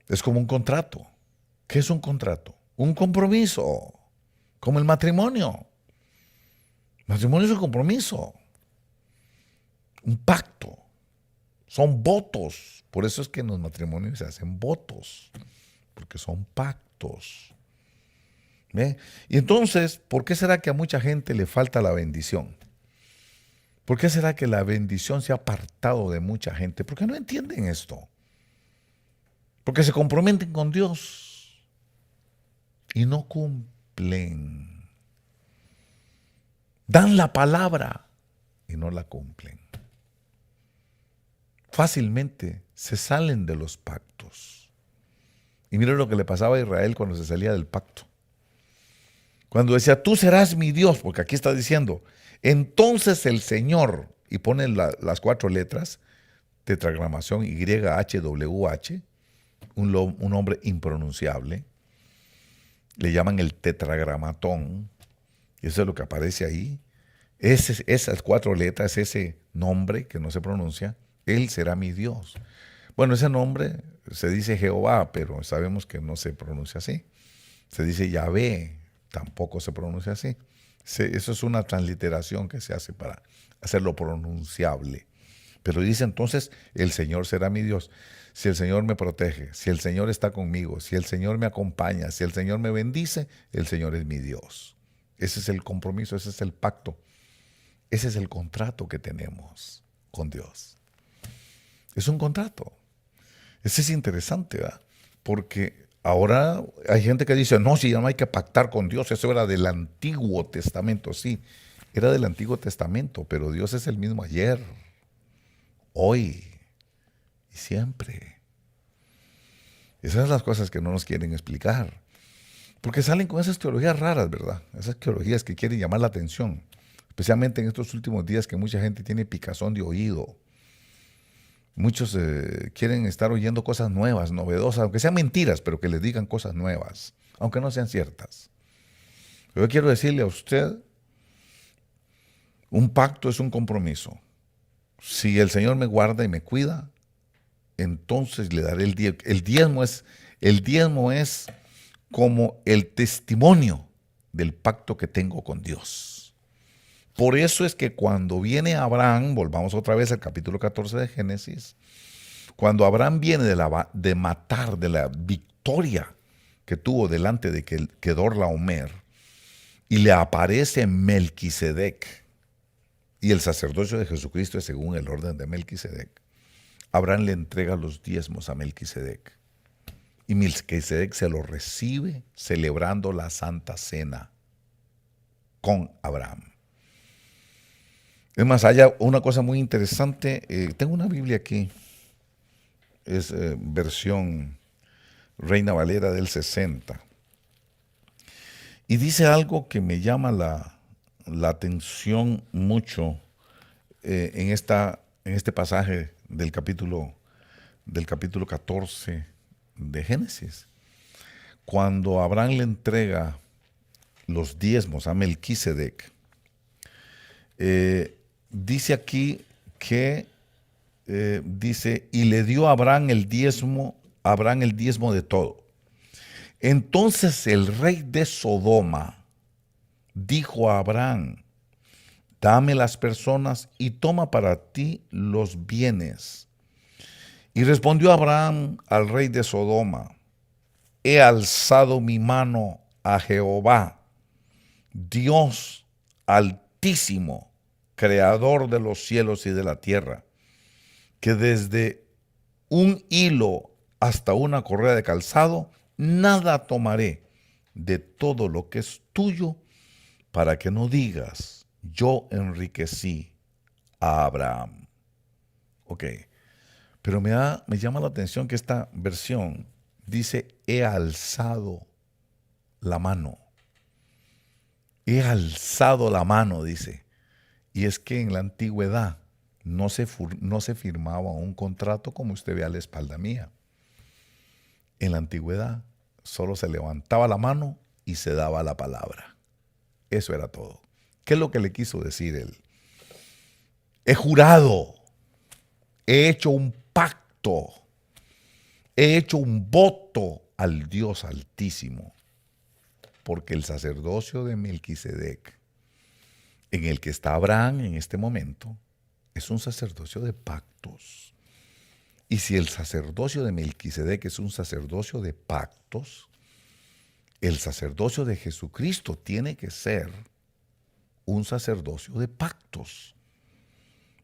S2: Es como un contrato. ¿Qué es un contrato? Un compromiso. Como el matrimonio. El matrimonio es un compromiso. Un pacto. Son votos. Por eso es que en los matrimonios se hacen votos. Porque son pactos. ¿Ve? Y entonces, ¿por qué será que a mucha gente le falta la bendición? ¿Por qué será que la bendición se ha apartado de mucha gente? Porque no entienden esto. Porque se comprometen con Dios y no cumplen. Dan la palabra y no la cumplen. Fácilmente se salen de los pactos. Y mira lo que le pasaba a Israel cuando se salía del pacto. Cuando decía, tú serás mi Dios, porque aquí está diciendo, entonces el Señor, y pone las 4 letras, tetragramación YHWH, un nombre impronunciable, le llaman el tetragramatón, y eso es lo que aparece ahí. Esas 4 letras, ese nombre que no se pronuncia, Él será mi Dios. Bueno, ese nombre se dice Jehová, pero sabemos que no se pronuncia así. Se dice Yahvé, tampoco se pronuncia así. Eso es una transliteración que se hace para hacerlo pronunciable. Pero dice entonces, el Señor será mi Dios. Si el Señor me protege, si el Señor está conmigo, si el Señor me acompaña, si el Señor me bendice, el Señor es mi Dios. Ese es el compromiso, ese es el pacto, ese es el contrato que tenemos con Dios. Es un contrato. Ese es interesante, ¿verdad? Porque ahora hay gente que dice, no, si ya no hay que pactar con Dios, eso era del Antiguo Testamento. Sí, era del Antiguo Testamento, pero Dios es el mismo ayer, hoy y siempre. Esas son las cosas que no nos quieren explicar. Porque salen con esas teologías raras, ¿verdad? Esas teologías que quieren llamar la atención. Especialmente en estos últimos días que mucha gente tiene picazón de oído. Muchos quieren estar oyendo cosas nuevas, novedosas, aunque sean mentiras, pero que les digan cosas nuevas, aunque no sean ciertas. Yo quiero decirle a usted, un pacto es un compromiso. Si el Señor me guarda y me cuida, entonces le daré el diezmo. El diezmo es como el testimonio del pacto que tengo con Dios. Por eso es que cuando viene Abraham, volvamos otra vez al capítulo 14 de Génesis, cuando Abraham viene de matar, de la victoria que tuvo delante de Kedorlaomer, y le aparece Melquisedec, y el sacerdocio de Jesucristo es según el orden de Melquisedec, Abraham le entrega los diezmos a Melquisedec, y Melquisedec se lo recibe celebrando la Santa Cena con Abraham. Es más, hay una cosa muy interesante. Tengo una Biblia aquí. Es versión Reina Valera del 60. Y dice algo que me llama la atención mucho en este pasaje del capítulo 14 de Génesis. Cuando Abraham le entrega los diezmos a Melquisedec, dice aquí que dice, y le dio a Abraham el diezmo de todo. Entonces el rey de Sodoma dijo a Abraham, dame las personas y toma para ti los bienes. Y respondió Abraham al rey de Sodoma, he alzado mi mano a Jehová, Dios altísimo, creador de los cielos y de la tierra, que desde un hilo hasta una correa de calzado, nada tomaré de todo lo que es tuyo, para que no digas, yo enriquecí a Abraham. Ok, pero me llama la atención que esta versión dice, he alzado la mano. He alzado la mano, dice. Y es que en la antigüedad no se firmaba un contrato como usted ve a la espalda mía. En la antigüedad solo se levantaba la mano y se daba la palabra. Eso era todo. ¿Qué es lo que le quiso decir él? He jurado, he hecho un pacto, he hecho un voto al Dios Altísimo, porque el sacerdocio de Melquisedec, en el que está Abraham en este momento, es un sacerdocio de pactos. Y si el sacerdocio de Melquisedec es un sacerdocio de pactos, el sacerdocio de Jesucristo tiene que ser un sacerdocio de pactos,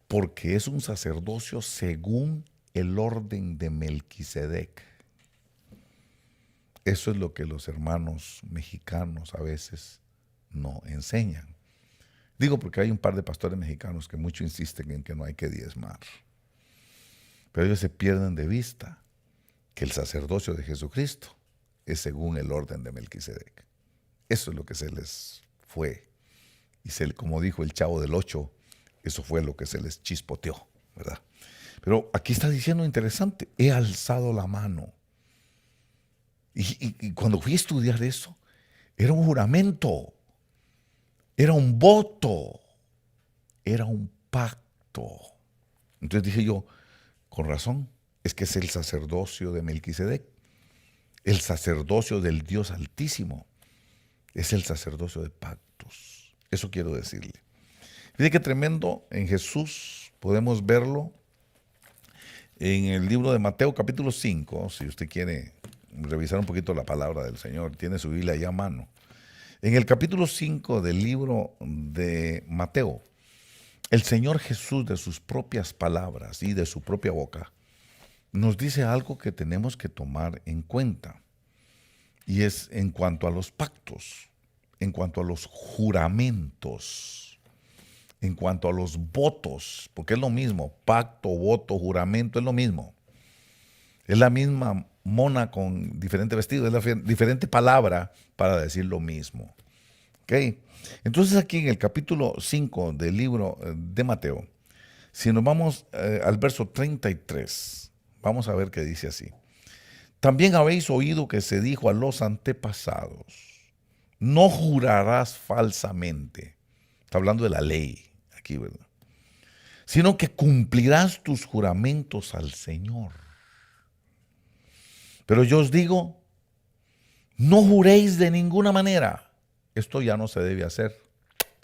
S2: porque es un sacerdocio según el orden de Melquisedec. Eso es lo que los hermanos mexicanos a veces no enseñan. Digo porque hay un par de pastores mexicanos que mucho insisten en que no hay que diezmar. Pero ellos se pierden de vista que el sacerdocio de Jesucristo es según el orden de Melquisedec. Eso es lo que se les fue. Y como dijo el Chavo del Ocho, eso fue lo que se les chispoteó, ¿verdad? Pero aquí está diciendo interesante, he alzado la mano. Y cuando fui a estudiar eso, era un juramento, era un voto, era un pacto. Entonces dije yo, con razón, es que es el sacerdocio de Melquisedec, el sacerdocio del Dios Altísimo, es el sacerdocio de pactos. Eso quiero decirle. Fíjate qué tremendo, en Jesús podemos verlo en el libro de Mateo capítulo 5, si usted quiere revisar un poquito la palabra del Señor, tiene su Biblia ahí a mano. En el capítulo 5 del libro de Mateo, el Señor Jesús, de sus propias palabras y de su propia boca, nos dice algo que tenemos que tomar en cuenta. Y es en cuanto a los pactos, en cuanto a los juramentos, en cuanto a los votos, porque es lo mismo, pacto, voto, juramento, es lo mismo. Es la misma mona con diferente vestido, es la diferente palabra para decir lo mismo. ¿Ok? Entonces aquí en el capítulo 5 del libro de Mateo, si nos vamos al verso 33, vamos a ver qué dice así. También habéis oído que se dijo a los antepasados, no jurarás falsamente. Está hablando de la ley aquí, ¿verdad? Sino que cumplirás tus juramentos al Señor. Pero yo os digo, no juréis de ninguna manera. Esto ya no se debe hacer.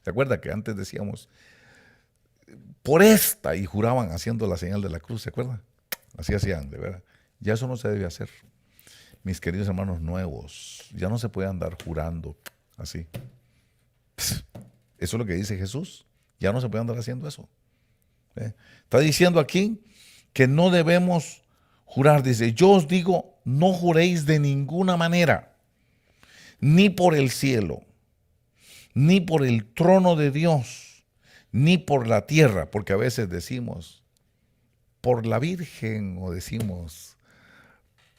S2: ¿Se acuerda que antes decíamos, por esta, y juraban haciendo la señal de la cruz? ¿Se acuerda? Así hacían, de verdad. Ya eso no se debe hacer. Mis queridos hermanos nuevos, ya no se puede andar jurando así. Eso es lo que dice Jesús. Ya no se puede andar haciendo eso. Está diciendo aquí que no debemos jurar. Dice, yo os digo, no juréis de ninguna manera, ni por el cielo, ni por el trono de Dios, ni por la tierra, porque a veces decimos, por la Virgen, o decimos,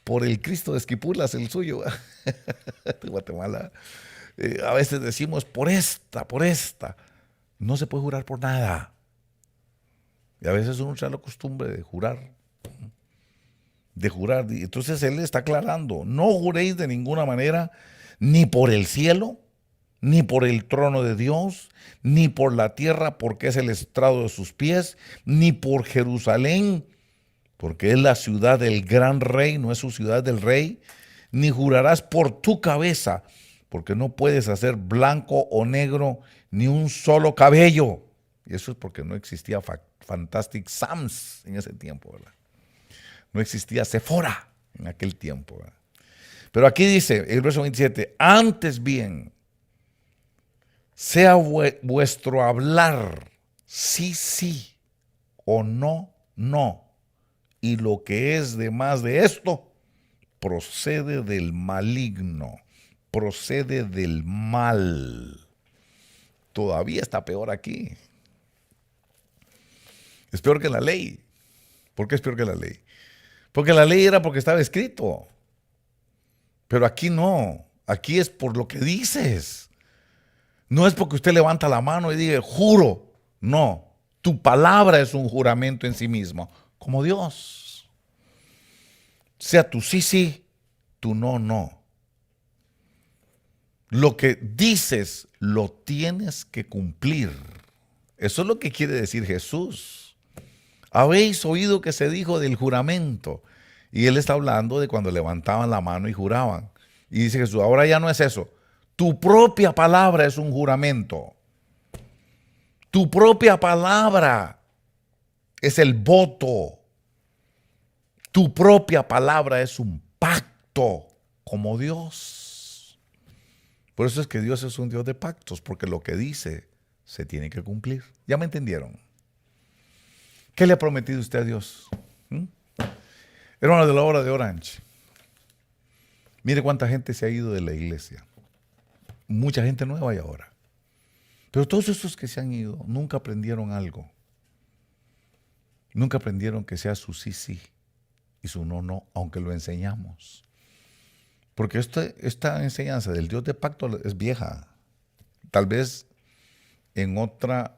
S2: por el Cristo de Esquipulas, el suyo, de Guatemala. A veces decimos, por esta. No se puede jurar por nada. Y a veces uno trae la costumbre de jurar. Entonces él está aclarando, no juréis de ninguna manera, ni por el cielo, ni por el trono de Dios, ni por la tierra, porque es el estrado de sus pies, ni por Jerusalén, porque es la ciudad del gran rey, no es su ciudad del rey, ni jurarás por tu cabeza, porque no puedes hacer blanco o negro ni un solo cabello. Y eso es porque no existía Fantastic Sams en ese tiempo, ¿verdad? No existía Sephora en aquel tiempo, ¿verdad? Pero aquí dice, el verso 27, antes bien, sea vuestro hablar sí, o no, y lo que es de más de esto, procede del maligno, procede del mal. Todavía está peor aquí. Es peor que la ley. ¿Por qué es peor que la ley? Porque la ley era porque estaba escrito. Pero aquí no. Aquí es por lo que dices. No es porque usted levanta la mano y diga, juro. No. Tu palabra es un juramento en sí mismo. Como Dios. Sea tu sí, tu no. Lo que dices lo tienes que cumplir. Eso es lo que quiere decir Jesús. Habéis oído que se dijo del juramento. Y él está hablando de cuando levantaban la mano y juraban. Y dice Jesús, ahora ya no es eso. Tu propia palabra es un juramento. Tu propia palabra es el voto. Tu propia palabra es un pacto como Dios. Por eso es que Dios es un Dios de pactos, porque lo que dice se tiene que cumplir. ¿Ya me entendieron? ¿Qué le ha prometido usted a Dios? Hermano de la hora de Orange, mire cuánta gente se ha ido de la iglesia. Mucha gente nueva hay ahora. Pero todos estos que se han ido nunca aprendieron algo. Nunca aprendieron que sea su sí y su no, aunque lo enseñamos. Porque esta enseñanza del Dios de pacto es vieja. Tal vez en otro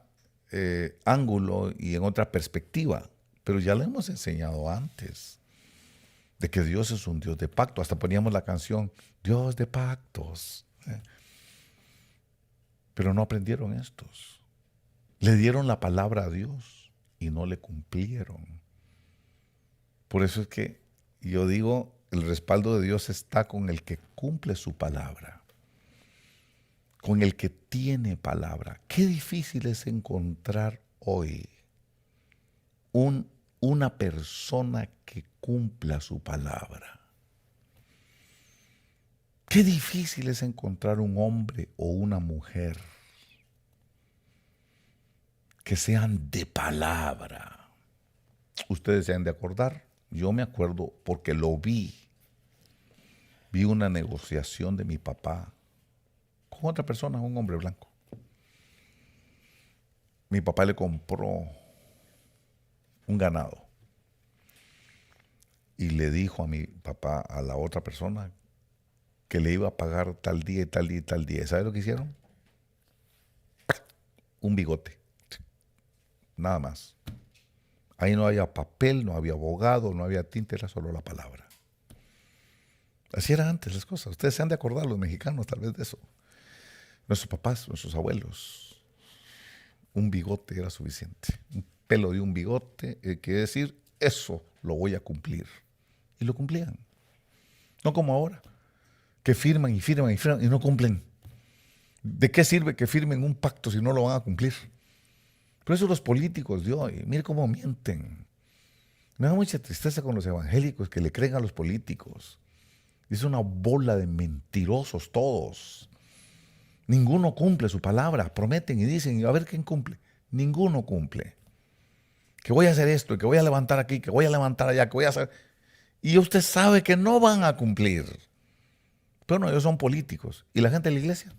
S2: ángulo y en otra perspectiva. Pero ya lo hemos enseñado antes. De que Dios es un Dios de pacto. Hasta poníamos la canción, Dios de pactos. Pero no aprendieron estos. Le dieron la palabra a Dios y no le cumplieron. Por eso es que yo digo, el respaldo de Dios está con el que cumple su palabra. Con el que tiene palabra. Qué difícil es encontrar hoy una persona que cumpla su palabra. Qué difícil es encontrar un hombre o una mujer que sean de palabra. Ustedes se han de acordar. Yo me acuerdo porque lo vi. Vi una negociación de mi papá con otra persona, un hombre blanco. Mi papá le compró un ganado y le dijo a mi papá, a la otra persona, que le iba a pagar tal día y tal día y tal día. ¿Sabe lo que hicieron? Un bigote. Nada más. Ahí no había papel, no había abogado, no había tinte, era solo la palabra. Así eran antes las cosas. Ustedes se han de acordar, los mexicanos, tal vez de eso. Nuestros papás, nuestros abuelos. Un bigote era suficiente. Un pelo de un bigote, quiere decir, eso lo voy a cumplir. Y lo cumplían. No como ahora, que firman y firman y firman y no cumplen. ¿De qué sirve que firmen un pacto si no lo van a cumplir? Por eso los políticos de hoy, mire cómo mienten. Me da mucha tristeza con los evangélicos que le creen a los políticos. Es una bola de mentirosos todos. Ninguno cumple su palabra. Prometen y dicen, y a ver quién cumple. Ninguno cumple. Que voy a hacer esto, que voy a levantar aquí, que voy a levantar allá, que voy a hacer... Y usted sabe que no van a cumplir. Pero no, ellos son políticos. ¿Y la gente de la iglesia?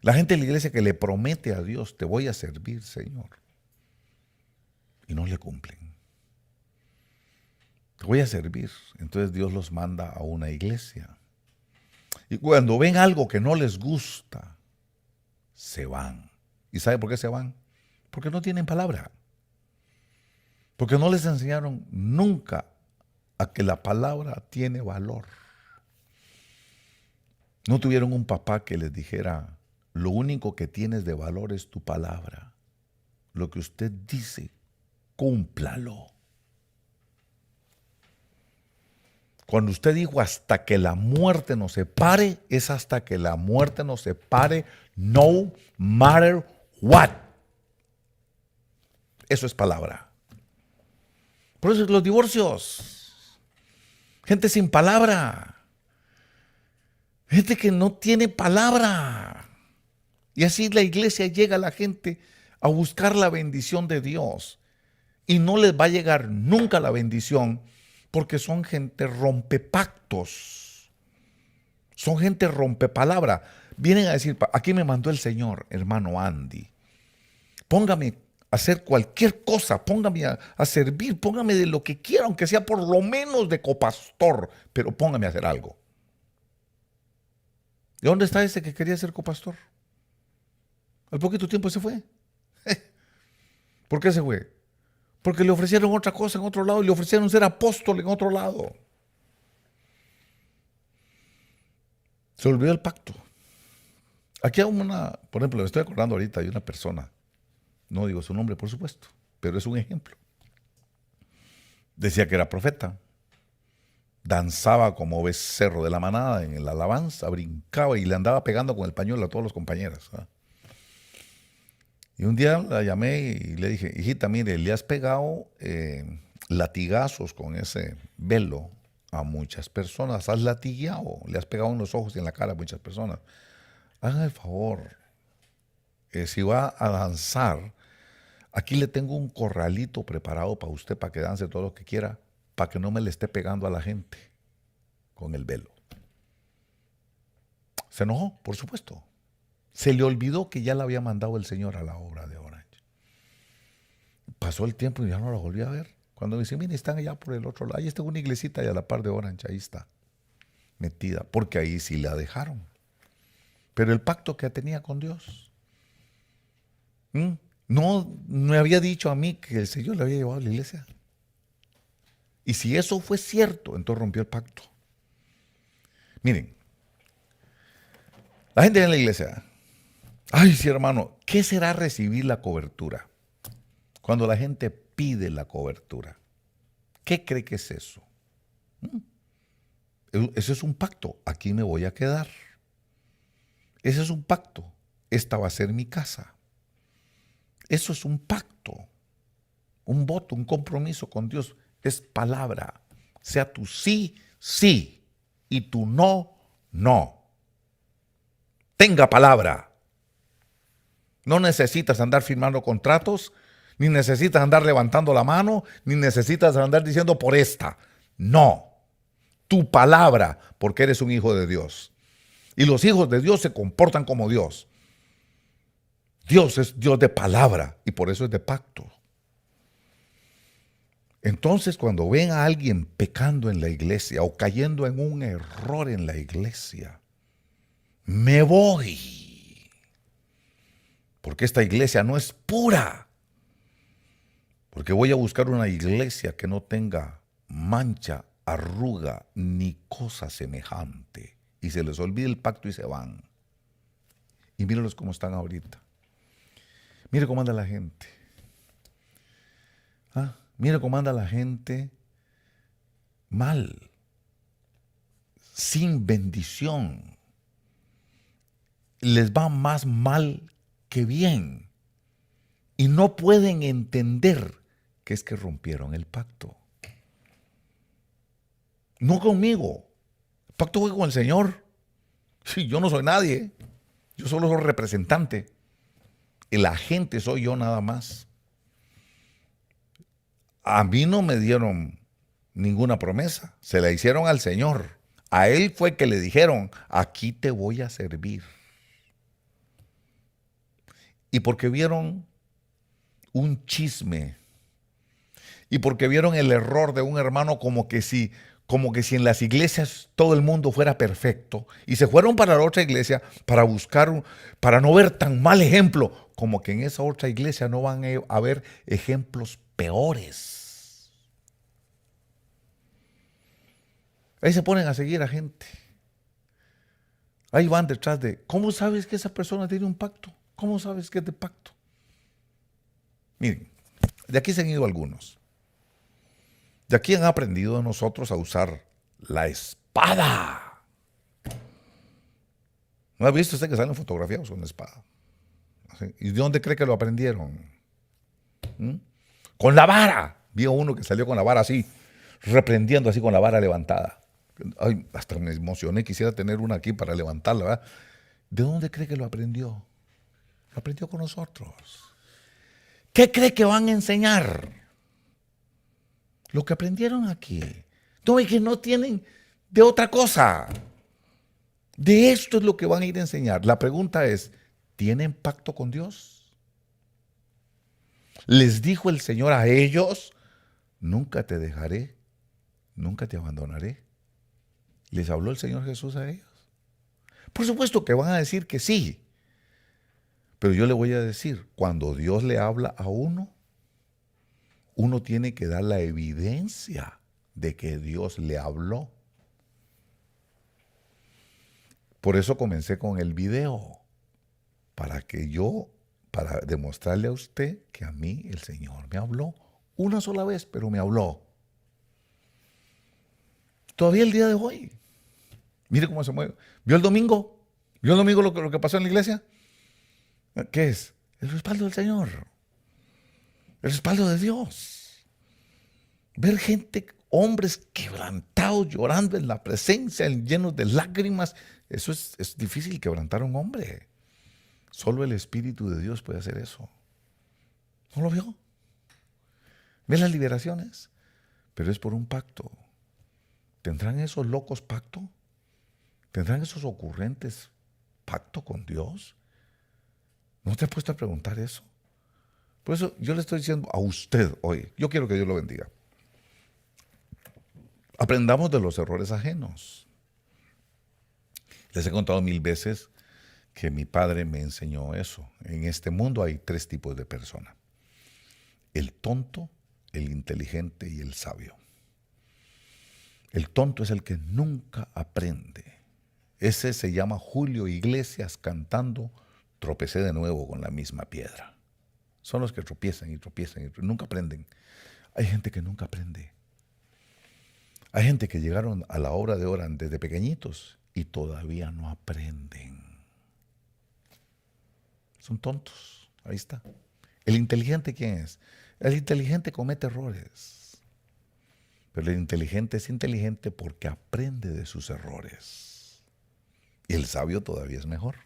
S2: La gente de la iglesia que le promete a Dios, te voy a servir, Señor. Y no le cumplen. Te voy a servir. Entonces Dios los manda a una iglesia. Y cuando ven algo que no les gusta, se van. ¿Y sabe por qué se van? Porque no tienen palabra. Porque no les enseñaron nunca a que la palabra tiene valor. No tuvieron un papá que les dijera, lo único que tienes de valor es tu palabra. Lo que usted dice, cúmplalo. Cuando usted dijo hasta que la muerte nos separe, es hasta que la muerte nos separe, no matter what. Eso es palabra. Por eso los divorcios. Gente sin palabra. Gente que no tiene palabra. Y así la iglesia llega a la gente a buscar la bendición de Dios. Y no les va a llegar nunca la bendición porque son gente rompepactos. Son gente rompepalabra. Vienen a decir, aquí me mandó el Señor, hermano Andy. Póngame a hacer cualquier cosa, póngame a servir, póngame de lo que quiera, aunque sea por lo menos de copastor, pero póngame a hacer algo. ¿De dónde está ese que quería ser copastor? Al poquito tiempo se fue. ¿Por qué se fue? Porque le ofrecieron otra cosa en otro lado y le ofrecieron ser apóstol en otro lado. Se olvidó el pacto. Aquí hay por ejemplo, me estoy acordando ahorita, hay una persona, no digo su nombre por supuesto, pero es un ejemplo. Decía que era profeta. Danzaba como becerro de la manada en la alabanza, brincaba y le andaba pegando con el pañuelo a todos los compañeros. Y un día la llamé y le dije, hijita, mire, le has pegado latigazos con ese velo a muchas personas, has latigueado, le has pegado en los ojos y en la cara a muchas personas. Hagan el favor, si va a danzar, aquí le tengo un corralito preparado para usted, para que dance todo lo que quiera, para que no me le esté pegando a la gente con el velo. Se enojó, por supuesto. Se le olvidó que ya la había mandado el Señor a la obra de Orange. Pasó el tiempo y ya no la volví a ver. Cuando me dice, mire, están allá por el otro lado. Ahí está una iglesita y a la par de Orange, ahí está, metida. Porque ahí sí la dejaron. Pero el pacto que tenía con Dios. No me había dicho a mí que el Señor le había llevado a la iglesia. Y si eso fue cierto, entonces rompió el pacto. Miren, la gente en la iglesia, ay, sí, hermano, ¿qué será recibir la cobertura? Cuando la gente pide la cobertura, ¿qué cree que es eso? Eso es un pacto, aquí me voy a quedar. Ese es un pacto, esta va a ser mi casa. Eso es un pacto, un voto, un compromiso con Dios. Es palabra, sea tu sí, sí. y tu no, no. Tenga palabra. No necesitas andar firmando contratos, ni necesitas andar levantando la mano, ni necesitas andar diciendo por esta. No. Tu palabra, porque eres un hijo de Dios. Y los hijos de Dios se comportan como Dios. Dios es Dios de palabra y por eso es de pacto. Entonces, cuando ven a alguien pecando en la iglesia o cayendo en un error en la iglesia, me voy. Porque esta iglesia no es pura. Porque voy a buscar una iglesia que no tenga mancha, arruga ni cosa semejante. Y se les olvida el pacto y se van. Y mírenlos cómo están ahorita. Mire cómo anda la gente. Mire cómo anda la gente mal, sin bendición. Les va más mal que bien. Y no pueden entender que es que rompieron el pacto. No conmigo. El pacto fue con el Señor. Sí, yo no soy nadie. Yo solo soy representante. El agente soy yo nada más. A mí no me dieron ninguna promesa. Se la hicieron al Señor. A Él fue que le dijeron, aquí te voy a servir. Y porque vieron un chisme y porque vieron el error de un hermano como que si en las iglesias todo el mundo fuera perfecto y se fueron para la otra iglesia para buscar, para no ver tan mal ejemplo, como que en esa otra iglesia no van a haber ejemplos peores. Ahí se ponen a seguir a gente. Ahí van detrás de, ¿cómo sabes que esa persona tiene un pacto? ¿Cómo sabes que es de pacto? Miren, de aquí se han ido algunos. De aquí han aprendido nosotros a usar la espada. ¿No ha visto usted que salen fotografiados con la espada? ¿Sí? ¿Y de dónde cree que lo aprendieron? Con la vara. Vi a uno que salió con la vara así, reprendiendo así con la vara levantada. Ay, hasta me emocioné, quisiera tener una aquí para levantarla, ¿verdad? ¿De dónde cree que lo aprendió? Lo aprendió con nosotros. ¿Qué cree que van a enseñar? Lo que aprendieron aquí. No, es que no tienen de otra cosa. De esto es lo que van a ir a enseñar. La pregunta es, ¿tienen pacto con Dios? Les dijo el Señor a ellos, nunca te dejaré, nunca te abandonaré. ¿Les habló el Señor Jesús a ellos? Por supuesto que van a decir que sí. Pero yo le voy a decir, cuando Dios le habla a uno, uno tiene que dar la evidencia de que Dios le habló. Por eso comencé con el video, para demostrarle a usted que a mí el Señor me habló una sola vez, pero me habló. Todavía el día de hoy. Mire cómo se mueve. ¿Vio el domingo? ¿Vio el domingo lo que pasó en la iglesia? ¿Qué es? El respaldo del Señor. El respaldo de Dios. Ver gente, hombres quebrantados, llorando en la presencia, llenos de lágrimas. Eso es difícil quebrantar a un hombre. Solo el Espíritu de Dios puede hacer eso. ¿No lo vio? ¿Ve las liberaciones? Pero es por un pacto. ¿Tendrán esos locos pacto? ¿Tendrán esos ocurrentes pacto con Dios? ¿No te has puesto a preguntar eso? Por eso yo le estoy diciendo a usted hoy, yo quiero que Dios lo bendiga. Aprendamos de los errores ajenos. Les he contado 1000 veces que mi padre me enseñó eso. En este mundo hay 3 tipos de personas: el tonto, el inteligente y el sabio. El tonto es el que nunca aprende. Ese se llama Julio Iglesias cantando "Tropecé de nuevo con la misma piedra". Son los que tropiezan y tropiezan y nunca aprenden. Hay gente que nunca aprende. Hay gente que llegaron a la hora de orar desde pequeñitos y todavía no aprenden. Son tontos. Ahí está. ¿El inteligente quién es? El inteligente comete errores, Pero el inteligente es inteligente porque aprende de sus errores. Y el sabio todavía es mejor.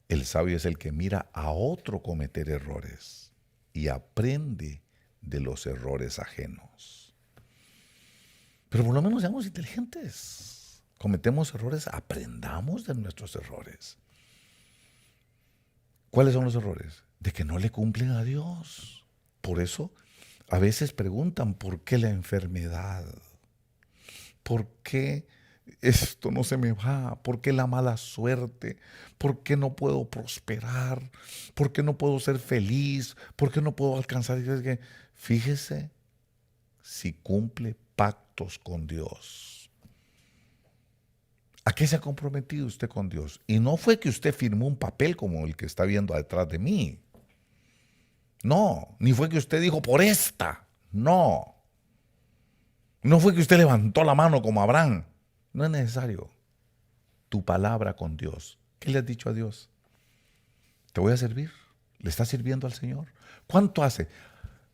S2: El sabio es el que mira a otro cometer errores y aprende de los errores ajenos. Pero por lo menos seamos inteligentes. Cometemos errores, aprendamos de nuestros errores. ¿Cuáles son los errores? De que no le cumplen a Dios. Por eso a veces preguntan, ¿por qué la enfermedad? ¿Por qué esto no se me va? ¿Por qué la mala suerte? ¿Por qué no puedo prosperar? ¿Por qué no puedo ser feliz? ¿Por qué no puedo alcanzar? Fíjese si cumple pactos con Dios. ¿A qué se ha comprometido usted con Dios? Y no fue que usted firmó un papel como el que está viendo detrás de mí. No, ni fue que usted dijo por esta. No. No fue que usted levantó la mano como Abraham. No es necesario. Tu palabra con Dios. ¿Qué le has dicho a Dios? Te voy a servir. ¿Le estás sirviendo al Señor? ¿Cuánto hace?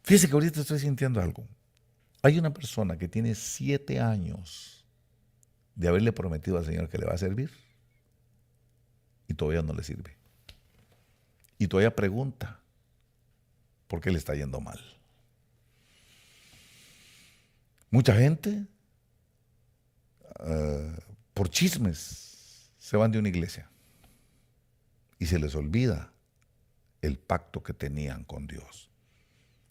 S2: Fíjese que ahorita estoy sintiendo algo. Hay una persona que tiene 7 años de haberle prometido al Señor que le va a servir y todavía no le sirve. Y todavía pregunta por qué le está yendo mal. Mucha gente por chismes se van de una iglesia y se les olvida el pacto que tenían con Dios.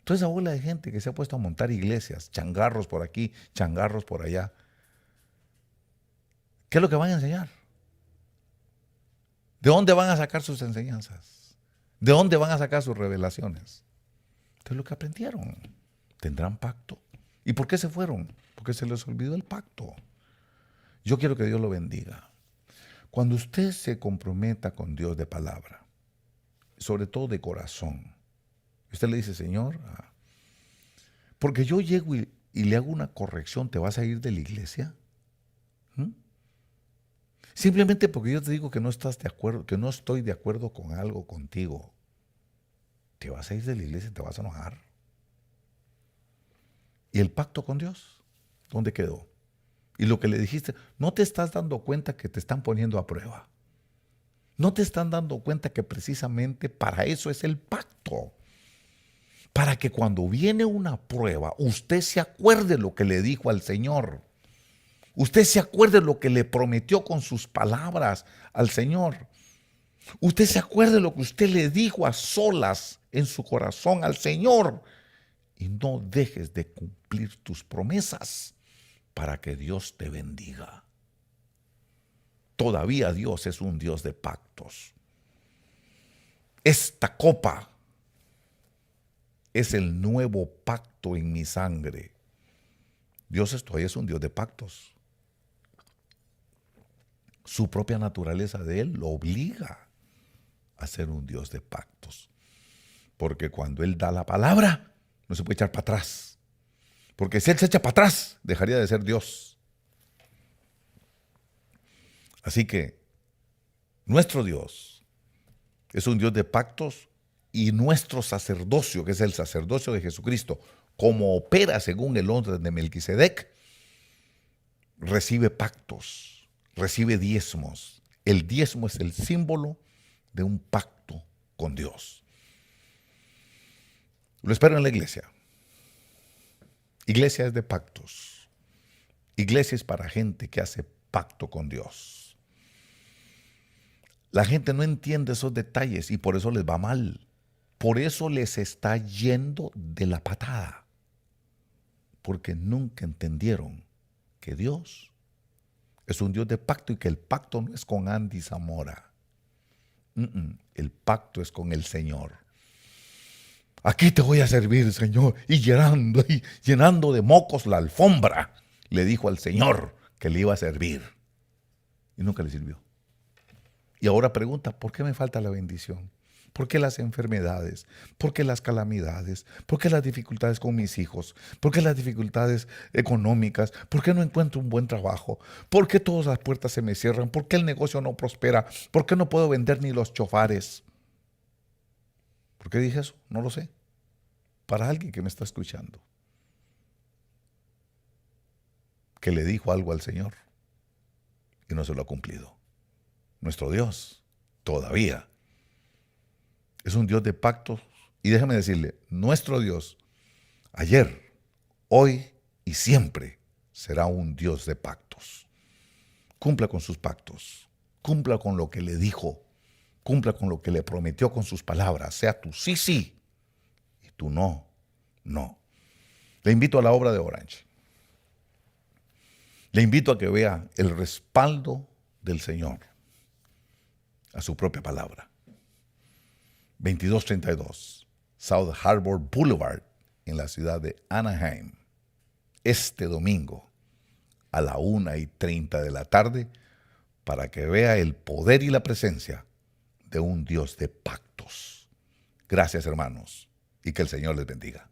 S2: Toda esa bola de gente que se ha puesto a montar iglesias, changarros por aquí, changarros por allá, ¿qué es lo que van a enseñar? ¿De dónde van a sacar sus enseñanzas? ¿De dónde van a sacar sus revelaciones? Entonces lo que aprendieron, tendrán pacto. ¿Y por qué se fueron? Porque se les olvidó el pacto. Yo quiero que Dios lo bendiga. Cuando usted se comprometa con Dios de palabra, sobre todo de corazón, usted le dice, Señor, porque yo llego y le hago una corrección, ¿te vas a ir de la iglesia? Simplemente porque yo te digo que no estás de acuerdo, que no estoy de acuerdo con algo contigo, ¿te vas a ir de la iglesia y te vas a enojar? ¿Y el pacto con Dios? ¿Dónde quedó? Y lo que le dijiste, no te estás dando cuenta que te están poniendo a prueba. No te están dando cuenta que precisamente para eso es el pacto. Para que cuando viene una prueba, usted se acuerde lo que le dijo al Señor. Usted se acuerde lo que le prometió con sus palabras al Señor. Usted se acuerde lo que usted le dijo a solas en su corazón al Señor. Y no dejes de cumplir tus promesas para que Dios te bendiga. Todavía Dios es un Dios de pactos. Esta copa es el nuevo pacto en mi sangre. Dios todavía es un Dios de pactos. Su propia naturaleza de Él lo obliga a ser un Dios de pactos. Porque cuando Él da la palabra, no se puede echar para atrás. Porque si Él se echa para atrás, dejaría de ser Dios. Así que nuestro Dios es un Dios de pactos y nuestro sacerdocio, que es el sacerdocio de Jesucristo, como opera según el orden de Melquisedec, recibe pactos, recibe diezmos. El diezmo es el símbolo de un pacto con Dios. Lo espero en la iglesia. Iglesia es de pactos. Iglesia es para gente que hace pacto con Dios. La gente no entiende esos detalles y por eso les va mal. Por eso les está yendo de la patada. Porque nunca entendieron que Dios es un Dios de pacto y que el pacto no es con Andy Zamora. El pacto es con el Señor. Aquí te voy a servir, Señor. Y llenando de mocos la alfombra, le dijo al Señor que le iba a servir. Y nunca le sirvió. Y ahora pregunta, ¿por qué me falta la bendición? ¿Por qué las enfermedades? ¿Por qué las calamidades? ¿Por qué las dificultades con mis hijos? ¿Por qué las dificultades económicas? ¿Por qué no encuentro un buen trabajo? ¿Por qué todas las puertas se me cierran? ¿Por qué el negocio no prospera? ¿Por qué no puedo vender ni los chofares? ¿Por qué dije eso? No lo sé. Para alguien que me está escuchando. que le dijo algo al Señor y no se lo ha cumplido. Nuestro Dios todavía es un Dios de pactos. Y déjame decirle, nuestro Dios ayer, hoy y siempre será un Dios de pactos. Cumpla con sus pactos, cumpla con lo que le dijo, cumpla con lo que le prometió con sus palabras, sea tu sí, sí y tu no, no. Le invito a la obra de Orange. Le invito a que vea el respaldo del Señor a su propia palabra. 2232 South Harbor Boulevard en la ciudad de Anaheim. Este domingo a la 1:30 de la tarde para que vea el poder y la presencia de un Dios de pactos. Gracias, hermanos, y que el Señor les bendiga.